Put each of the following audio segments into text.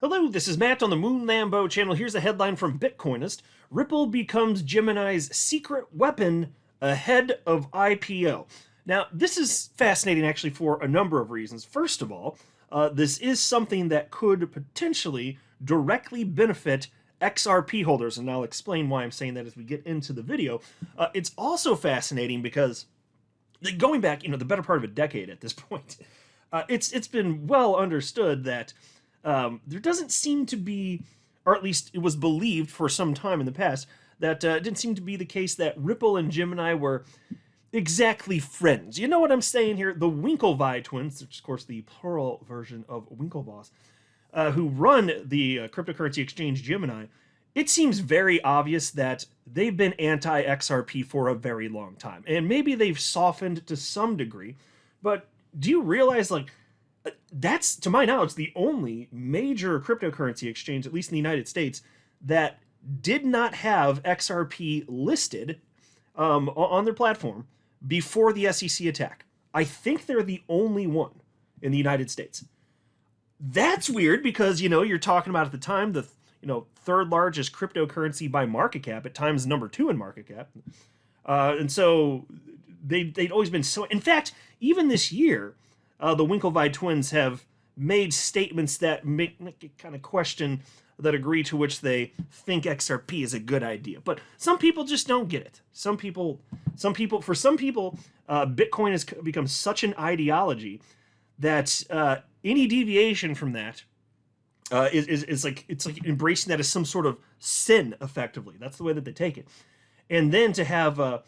Hello, this is Matt on the Moon Lambo channel. Here's a headline from Bitcoinist. Ripple becomes Gemini's secret weapon ahead of IPO. Now, this is fascinating actually for a number of reasons. First of all, this is something that could potentially directly benefit XRP holders, and I'll explain why I'm saying that as we get into the video. It's also fascinating because going back, the better part of a decade at this point, it's been well understood that there doesn't seem to be, or at least it was believed for some time in the past, that it didn't seem to be the case that Ripple and Gemini were exactly friends. You know what I'm saying here? The Winklevi twins, which is of course the plural version of Winklevoss, who run the cryptocurrency exchange Gemini, it seems very obvious that they've been anti-XRP for a very long time. And maybe they've softened to some degree, but do you realize, that's, to my knowledge, the only major cryptocurrency exchange, at least in the United States, that did not have XRP listed on their platform before the SEC attack. I think they're the only one in the United States. That's weird because, you're talking about at the time the third largest cryptocurrency by market cap, at times number 2 in market cap. And so they'd always been so... In fact, even this year, the Winklevi twins have made statements that make it kind of question the degree to which they think XRP is a good idea. But some people just don't get it. For some people, Bitcoin has become such an ideology that any deviation from that is like, it's like embracing that as some sort of sin, effectively. That's the way that they take it. And then to have a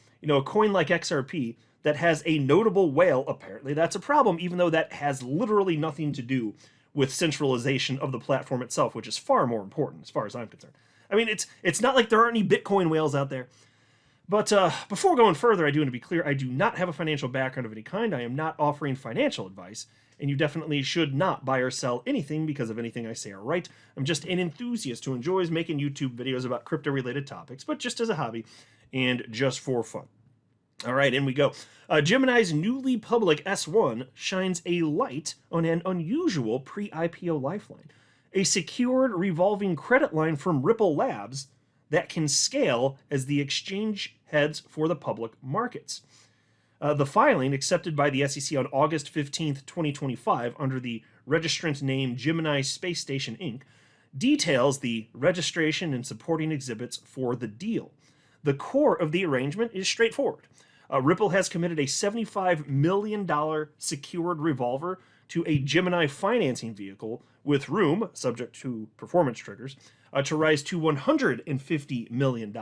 coin like XRP that has a notable whale, apparently that's a problem, even though that has literally nothing to do with centralization of the platform itself, which is far more important as far as I'm concerned. I mean, it's not like there aren't any Bitcoin whales out there. But before going further, I do want to be clear, I do not have a financial background of any kind. I am not offering financial advice, and you definitely should not buy or sell anything because of anything I say or write. I'm just an enthusiast who enjoys making YouTube videos about crypto-related topics, but just as a hobby and just for fun. All right, in we go. Gemini's newly public S1 shines a light on an unusual pre-IPO lifeline, a secured revolving credit line from Ripple Labs that can scale as the exchange heads for the public markets. The filing, accepted by the SEC on August 15th, 2025, under the registrant name Gemini Space Station Inc., details the registration and supporting exhibits for the deal. The core of the arrangement is straightforward. Ripple has committed a $75 million secured revolver to a Gemini financing vehicle with room, subject to performance triggers, to rise to $150 million.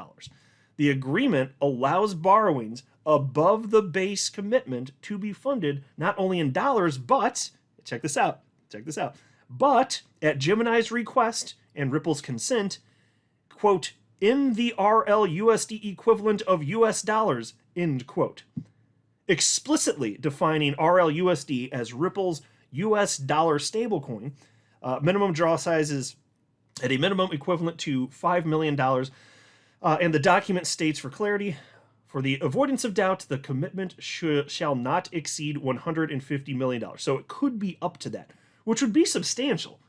The agreement allows borrowings above the base commitment to be funded not only in dollars, but, check this out, but at Gemini's request and Ripple's consent, quote, in the RLUSD equivalent of US dollars, end quote. Explicitly defining RLUSD as Ripple's US dollar stablecoin, minimum draw sizes at a minimum equivalent to $5 million, and the document states for clarity, for the avoidance of doubt, the commitment shall not exceed $150 million. So it could be up to that, which would be substantial.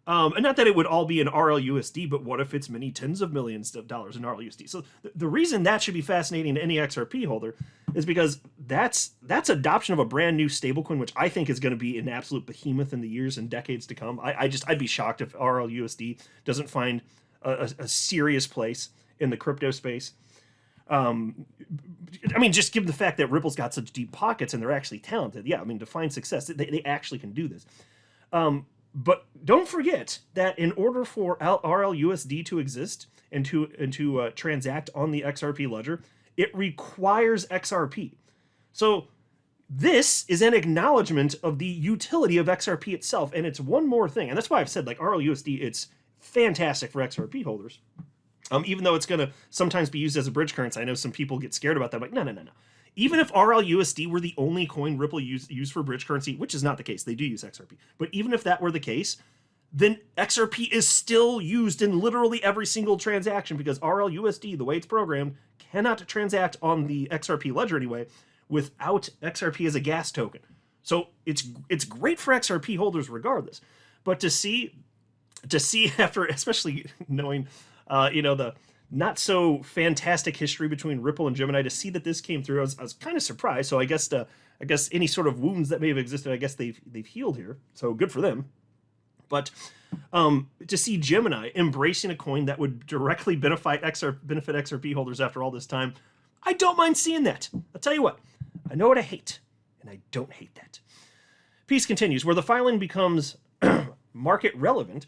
And not that it would all be in RLUSD, but what if it's many tens of millions of dollars in RLUSD? So the reason that should be fascinating to any XRP holder is because that's adoption of a brand new stablecoin, which I think is going to be an absolute behemoth in the years and decades to come. I'd be shocked if RLUSD doesn't find a serious place in the crypto space. I mean, just given the fact that Ripple's got such deep pockets and they're actually talented. Yeah, I mean, to find success, they actually can do this. But don't forget that in order for RLUSD to exist and to transact on the XRP ledger, it requires XRP. So this is an acknowledgement of the utility of XRP itself, and it's one more thing. And that's why I've said, RLUSD, it's fantastic for XRP holders. Even though it's going to sometimes be used as a bridge currency. I know some people get scared about that. I'm like, no. Even if RLUSD were the only coin Ripple used for bridge currency, which is not the case, they do use XRP, but even if that were the case, then XRP is still used in literally every single transaction because RLUSD, the way it's programmed, cannot transact on the XRP ledger anyway without XRP as a gas token. So it's great for XRP holders regardless. But to see to see after, especially knowing, the not so fantastic history between Ripple and Gemini, to see that this came through, I was kind of surprised. So I guess any sort of wounds that may have existed, I guess they've healed here. So good for them. But to see Gemini embracing a coin that would directly benefit XRP holders after all this time, I don't mind seeing that. I'll tell you what, I know what I hate, and I don't hate that. Piece continues, where the filing becomes market relevant.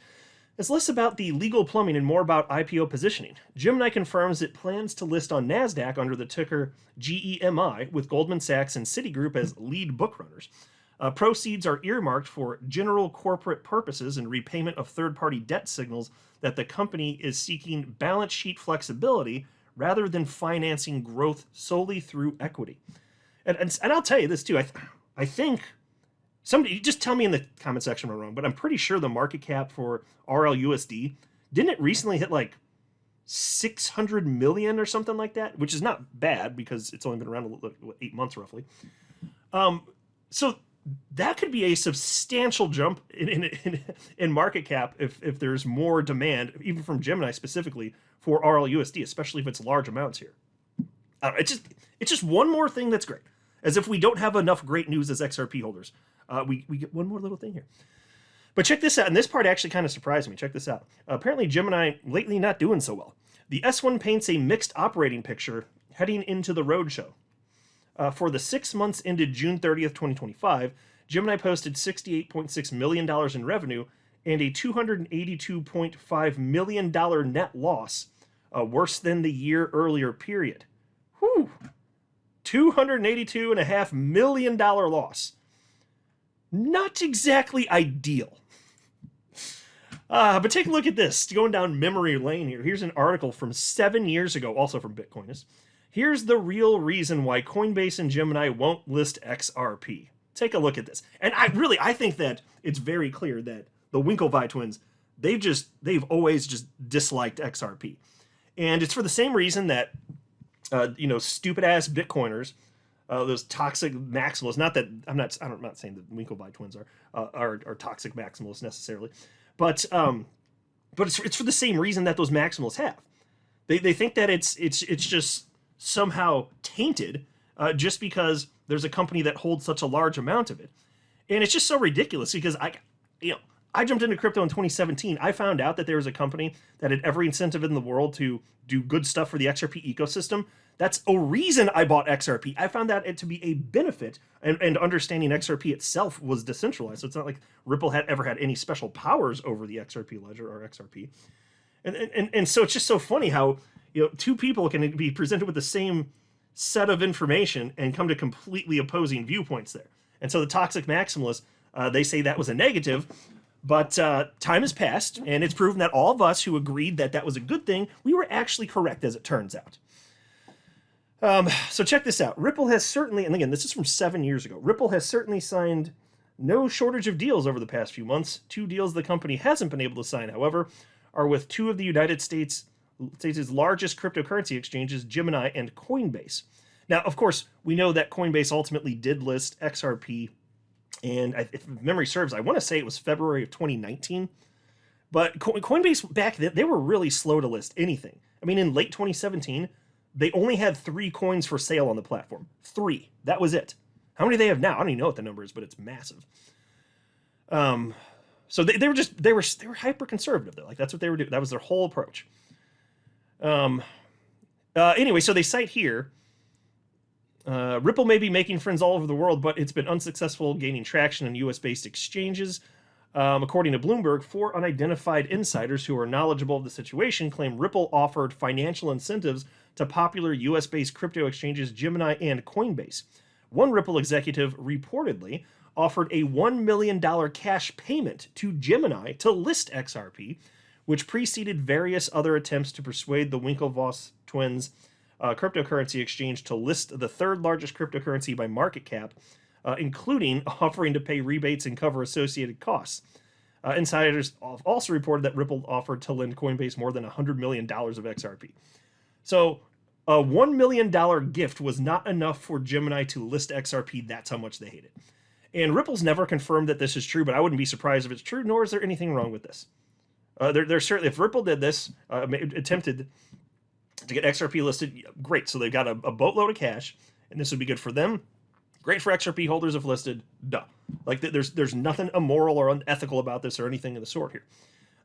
It's less about the legal plumbing and more about IPO positioning. Gemini confirms it plans to list on NASDAQ under the ticker GEMI, with Goldman Sachs and Citigroup as lead bookrunners. Proceeds are earmarked for general corporate purposes and repayment of third-party debt signals that the company is seeking balance sheet flexibility rather than financing growth solely through equity. And I'll tell you this too, I think, somebody just tell me in the comment section if I'm wrong, but I'm pretty sure the market cap for RLUSD, didn't it recently hit like 600 million or something like that? Which is not bad because it's only been around 8 months roughly. So that could be a substantial jump in market cap if there's more demand, even from Gemini specifically, for RLUSD, especially if it's large amounts here. It's just one more thing that's great. As if we don't have enough great news as XRP holders. We get one more little thing here. But check this out, and this part actually kind of surprised me. Check this out. Apparently Gemini lately not doing so well. The S1 paints a mixed operating picture heading into the roadshow. For the 6 months ended June 30th, 2025, Gemini posted $68.6 million in revenue and a $282.5 million net loss, worse than the year earlier period. Whew! $282.5 million loss. Not exactly ideal. But take a look at this. Going down memory lane here. Here's an article from 7 years ago, also from Bitcoinist. Here's the real reason why Coinbase and Gemini won't list XRP. Take a look at this. And I think that it's very clear that the Winklevi twins, they've always just disliked XRP. And it's for the same reason that stupid ass Bitcoiners, those toxic maximalists. Not that I'm not saying that Winklevi twins are toxic maximalists necessarily, but it's for the same reason that those maximalists have. They think that it's just somehow tainted just because there's a company that holds such a large amount of it, and it's just so ridiculous because I jumped into crypto in 2017. I found out that there was a company that had every incentive in the world to do good stuff for the XRP ecosystem. That's a reason I bought XRP. I found that it to be a benefit, and understanding XRP itself was decentralized. So it's not like Ripple had ever had any special powers over the XRP ledger or XRP. And so it's just so funny how two people can be presented with the same set of information and come to completely opposing viewpoints there. And so the toxic maximalists, they say that was a negative. But time has passed, and it's proven that all of us who agreed that that was a good thing, we were actually correct, as it turns out. So check this out. Ripple has certainly, and again, this is from 7 years ago, Ripple has certainly signed no shortage of deals over the past few months. 2 deals the company hasn't been able to sign, however, are with 2 of the United States' largest cryptocurrency exchanges, Gemini and Coinbase. Now, of course, we know that Coinbase ultimately did list XRP, and if memory serves, I want to say it was February of 2019. But Coinbase back then, they were really slow to list anything. I mean, in late 2017, they only had 3 coins for sale on the platform. 3. That was it. How many do they have now? I don't even know what the number is, but it's massive. So they were hyper conservative though. Like that's what they were doing. That was their whole approach. Anyway, so they cite here, Ripple may be making friends all over the world, but it's been unsuccessful gaining traction on US-based exchanges. According to Bloomberg, 4 unidentified insiders who are knowledgeable of the situation claim Ripple offered financial incentives to popular US-based crypto exchanges Gemini and Coinbase. One Ripple executive reportedly offered a $1 million cash payment to Gemini to list XRP, which preceded various other attempts to persuade the Winklevoss twins cryptocurrency exchange to list the 3rd largest cryptocurrency by market cap, including offering to pay rebates and cover associated costs. Insiders also reported that Ripple offered to lend Coinbase more than $100 million of XRP. So a $1 million gift was not enough for Gemini to list XRP. That's how much they hate it. And Ripple's never confirmed that this is true, but I wouldn't be surprised if it's true, nor is there anything wrong with this. They're certainly, if Ripple did this, attempted to get XRP listed, great. So they've got a boatload of cash, and this would be good for them. Great for XRP holders if listed. Duh. Like there's nothing immoral or unethical about this or anything of the sort here.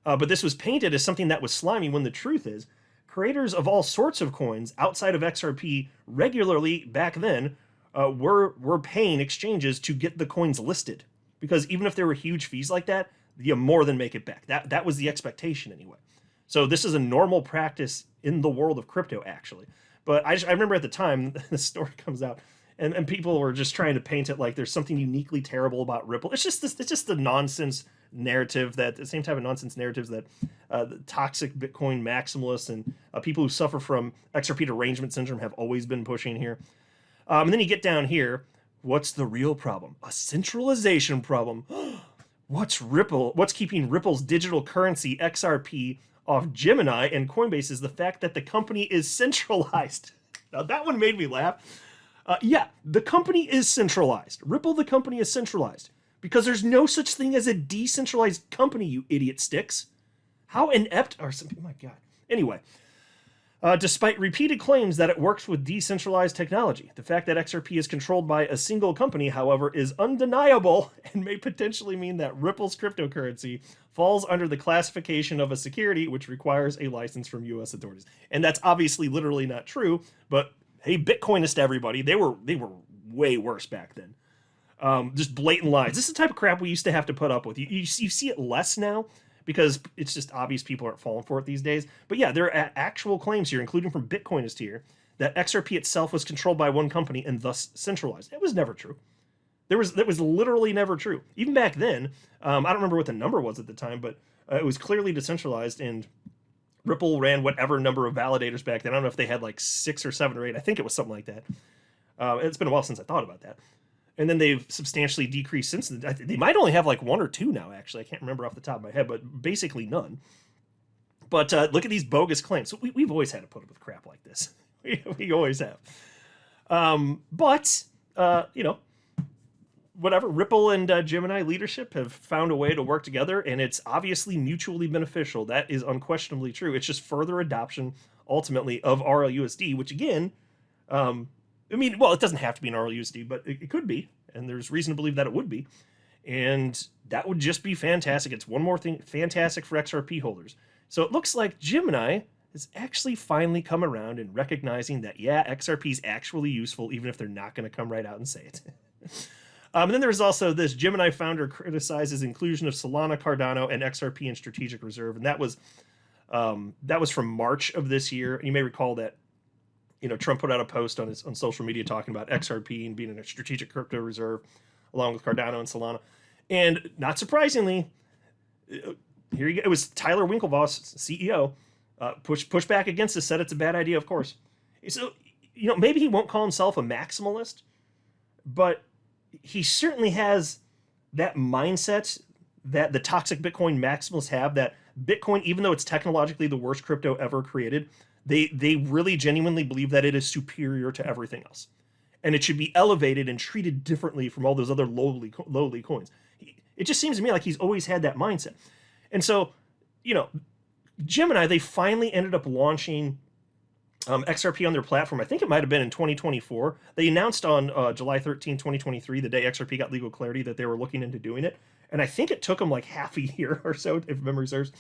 But this was painted as something that was slimy when the truth is, creators of all sorts of coins outside of XRP regularly back then were paying exchanges to get the coins listed. Because even if there were huge fees like that, you more than make it back. That was the expectation anyway. So this is a normal practice in the world of crypto, actually. But I remember at the time, the story comes out, and people were just trying to paint it like there's something uniquely terrible about Ripple. It's just the nonsense narrative, that the same type of nonsense narratives that the toxic Bitcoin maximalists and people who suffer from XRP derangement syndrome have always been pushing here. And then you get down here. What's the real problem? A centralization problem. What's keeping Ripple's digital currency XRP off Gemini and Coinbase is the fact that the company is centralized. Now that one made me laugh. Yeah, the company is centralized. Ripple, the company, is centralized because there's no such thing as a decentralized company, you idiot sticks. How inept are some people? Oh my God. Anyway, despite repeated claims that it works with decentralized technology, the fact that XRP is controlled by a single company, however, is undeniable and may potentially mean that Ripple's cryptocurrency falls under the classification of a security which requires a license from U.S. authorities. And that's obviously literally not true, but hey, Bitcoinist everybody, they were way worse back then. Just blatant lies. This is the type of crap we used to have to put up with. You see it less now because it's just obvious people aren't falling for it these days. But yeah, there are actual claims here, including from Bitcoinist here, that XRP itself was controlled by one company and thus centralized. It was never true. That was literally never true. Even back then, I don't remember what the number was at the time, but it was clearly decentralized, and Ripple ran whatever number of validators back then. I don't know if they had like 6 or 7 or 8. I think it was something like that. It's been a while since I thought about that. And then they've substantially decreased since then. They might only have like 1 or 2 now, actually. I can't remember off the top of my head, but basically none. But look at these bogus claims. So we've always had to put up with crap like this. We always have. But whatever, Ripple and Gemini leadership have found a way to work together, and it's obviously mutually beneficial. That is unquestionably true. It's just further adoption, ultimately, of RLUSD, which again, it doesn't have to be an RLUSD, but it could be, and there's reason to believe that it would be. And that would just be fantastic. It's one more thing, fantastic for XRP holders. So it looks like Gemini has actually finally come around and recognizing that, yeah, XRP is actually useful, even if they're not going to come right out and say it. And then there's also this Gemini founder criticizes inclusion of Solana, Cardano, and XRP in strategic reserve. And that was from March of this year. And you may recall that, Trump put out a post on social media talking about XRP and being in a strategic crypto reserve along with Cardano and Solana. And not surprisingly, here you go. It was Tyler Winklevoss, CEO, push back against this, said it's a bad idea, of course. So, maybe he won't call himself a maximalist, but he certainly has that mindset that the toxic Bitcoin maximalists have, that Bitcoin, even though it's technologically the worst crypto ever created, they really genuinely believe that it is superior to everything else. And it should be elevated and treated differently from all those other lowly coins. It just seems to me like he's always had that mindset. And so, Gemini, they finally ended up launching XRP on their platform. I think it might have been in 2024. They announced on July 13, 2023, the day XRP got legal clarity, that they were looking into doing it. And I think it took them like half a year or so, if memory serves,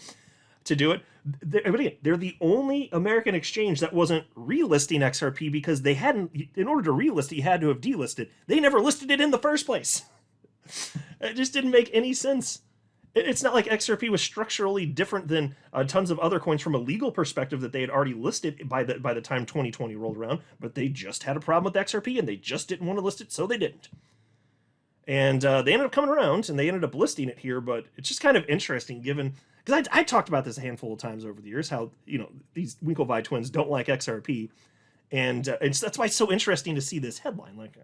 to do it. They're the only American exchange that wasn't relisting XRP because they hadn't, in order to relist it, you had to have delisted. They never listed it in the first place. It just didn't make any sense. It's not like XRP was structurally different than tons of other coins from a legal perspective that they had already listed by the time 2020 rolled around, but they just had a problem with XRP and they just didn't want to list it, so they didn't. And they ended up coming around and they ended up listing it here, but it's just kind of interesting given, because I talked about this a handful of times over the years, how, these Winklevi twins don't like XRP. And that's why it's so interesting to see this headline. Like,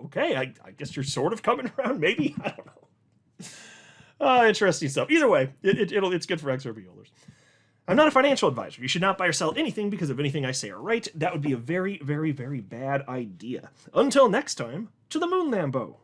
okay, I guess you're sort of coming around, maybe? I don't know. Interesting stuff. Either way, it's good for XRP holders. I'm not a financial advisor. You should not buy or sell anything because of anything I say or write. That would be a very, very, very bad idea. Until next time, to the moon, Lambo.